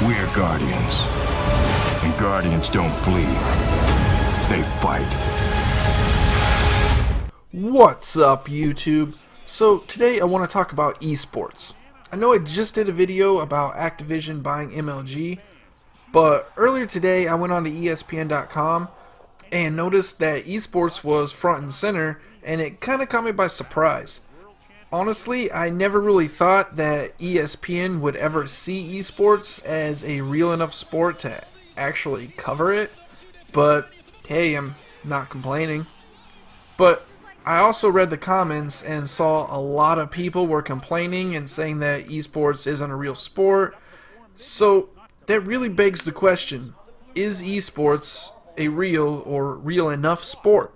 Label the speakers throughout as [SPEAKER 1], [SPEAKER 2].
[SPEAKER 1] We're Guardians. And Guardians don't flee. They fight.
[SPEAKER 2] What's up, YouTube? So today I want to talk about eSports. I know I just did a video about Activision buying MLG, but earlier today I went on to ESPN.com and noticed that eSports was front and center, and it kind of caught me by surprise. Honestly, I never really thought that ESPN would ever see eSports as a real enough sport to actually cover it, but hey, I'm not complaining. But I also read the comments and saw a lot of people were complaining and saying that eSports isn't a real sport. So that really begs the question, is eSports a real or real enough sport?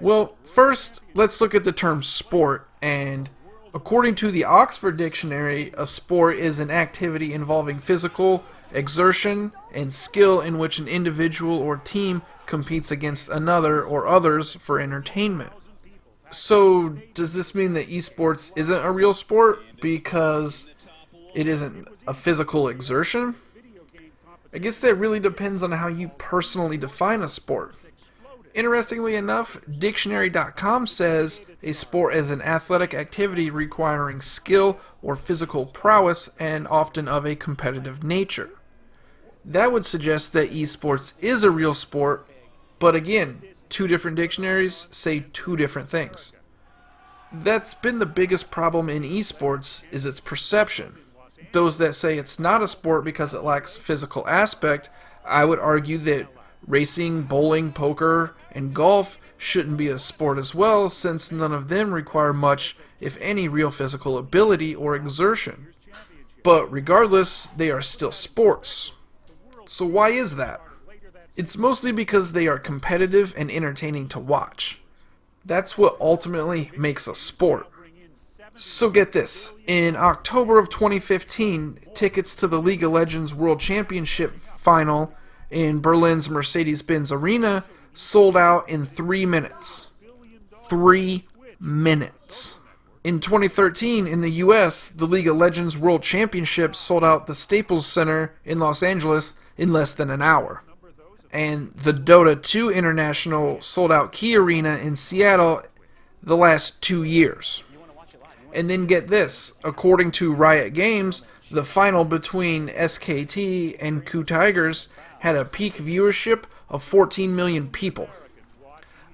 [SPEAKER 2] Well, first, let's look at the term sport, and according to the Oxford Dictionary, a sport is an activity involving physical exertion and skill in which an individual or team competes against another or others for entertainment. So, does this mean that esports isn't a real sport because it isn't a physical exertion? I guess that really depends on how you personally define a sport. Interestingly enough, Dictionary.com says a sport is an athletic activity requiring skill or physical prowess and often of a competitive nature. That would suggest that esports is a real sport, but again, two different dictionaries say two different things. That's been the biggest problem in esports, is its perception. Those that say it's not a sport because it lacks physical aspect, I would argue that racing, bowling, poker, and golf shouldn't be a sport as well, since none of them require much, if any, real physical ability or exertion. But regardless, they are still sports. So why is that? It's mostly because they are competitive and entertaining to watch. That's what ultimately makes a sport. So get this, in October of 2015, tickets to the League of Legends World Championship final in Berlin's Mercedes-Benz Arena sold out in 3 minutes. 3 minutes. In 2013, in the US, the League of Legends World Championship sold out the Staples Center in Los Angeles in less than an hour. And the Dota 2 International sold out Key Arena in Seattle the last 2 years. And then get this, according to Riot Games, the final between SKT and KU Tigers had a peak viewership of 14 million people.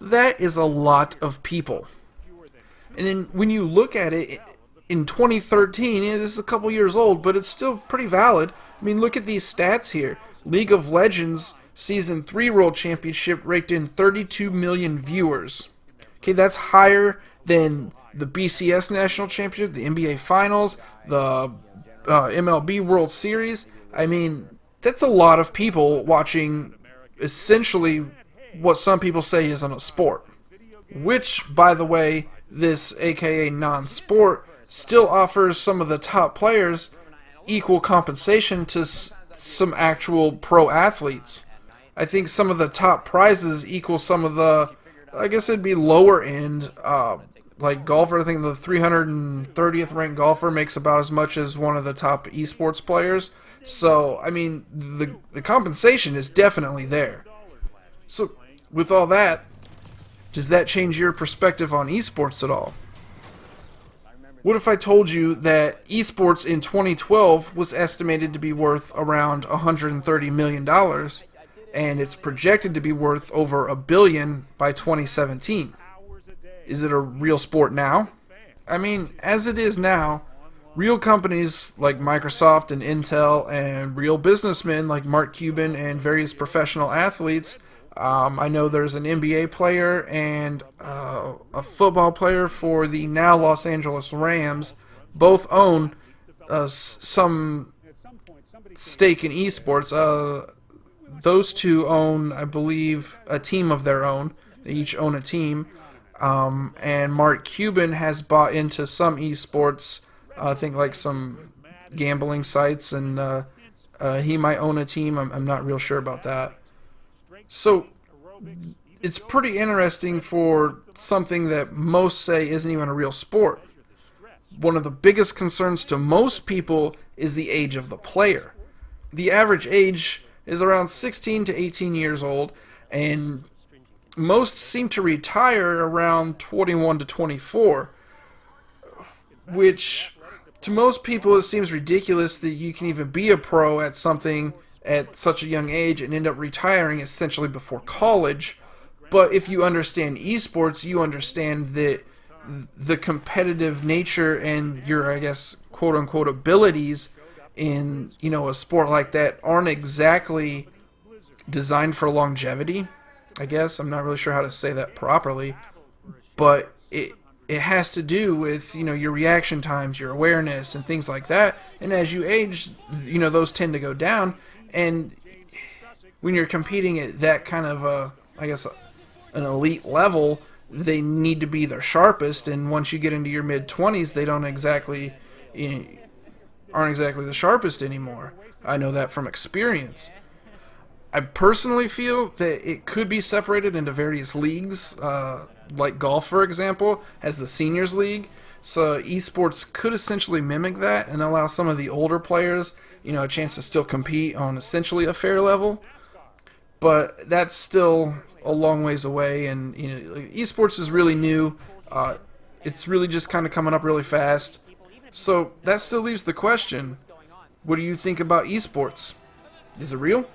[SPEAKER 2] That is a lot of people. And then when you look at it, in 2013, this is a couple years old, but it's still pretty valid. I mean, look at these stats here. League of Legends Season 3 World Championship raked in 32 million viewers. Okay, that's higher than the BCS National Championship, the NBA Finals, the MLB World Series. I mean, that's a lot of people watching essentially what some people say isn't a sport. Which, by the way, this aka non-sport still offers some of the top players equal compensation to some actual pro athletes. I think some of the top prizes equal some of the, I guess it'd be lower end, like golfer. I think the 330th ranked golfer makes about as much as one of the top esports players. So, I mean, the compensation is definitely there. So, with all that, does that change your perspective on esports at all? What if I told you that esports in 2012 was estimated to be worth around $130 million, and it's projected to be worth over $1 billion by 2017? Is it a real sport now? I mean, as it is now, real companies like Microsoft and Intel and real businessmen like Mark Cuban and various professional athletes, I know there's an NBA player and a football player for the now Los Angeles Rams, both own some stake in esports. Those two own, I believe, a team of their own. They each own a team. And Mark Cuban has bought into some esports, I think like some gambling sites, and he might own a team. I'm not real sure about that. So it's pretty interesting for something that most say isn't even a real sport. One of the biggest concerns to most people is the age of the player. the average age is around 16 to 18 years old, and most seem to retire around 21 to 24, which to most people it seems ridiculous that you can even be a pro at something at such a young age and end up retiring essentially before college. But if you understand esports, you understand that the competitive nature and your, I guess, quote unquote abilities in, a sport like that aren't exactly designed for longevity. I guess I'm not really sure how to say that properly, but it has to do with your reaction times, your awareness, and things like that. And as you age, those tend to go down. And when you're competing at that kind of I guess an elite level, they need to be their sharpest. And once you get into your mid 20s, they don't exactly aren't exactly the sharpest anymore. I know that from experience. I personally feel that it could be separated into various leagues, like golf, for example, has the seniors league. So esports could essentially mimic that and allow some of the older players, a chance to still compete on essentially a fair level. But that's still a long ways away, and esports is really new. It's really just kind of coming up really fast. So that still leaves the question: what do you think about esports? Is it real?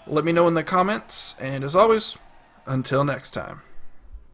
[SPEAKER 2] Let me know in the comments, and as always, until next time.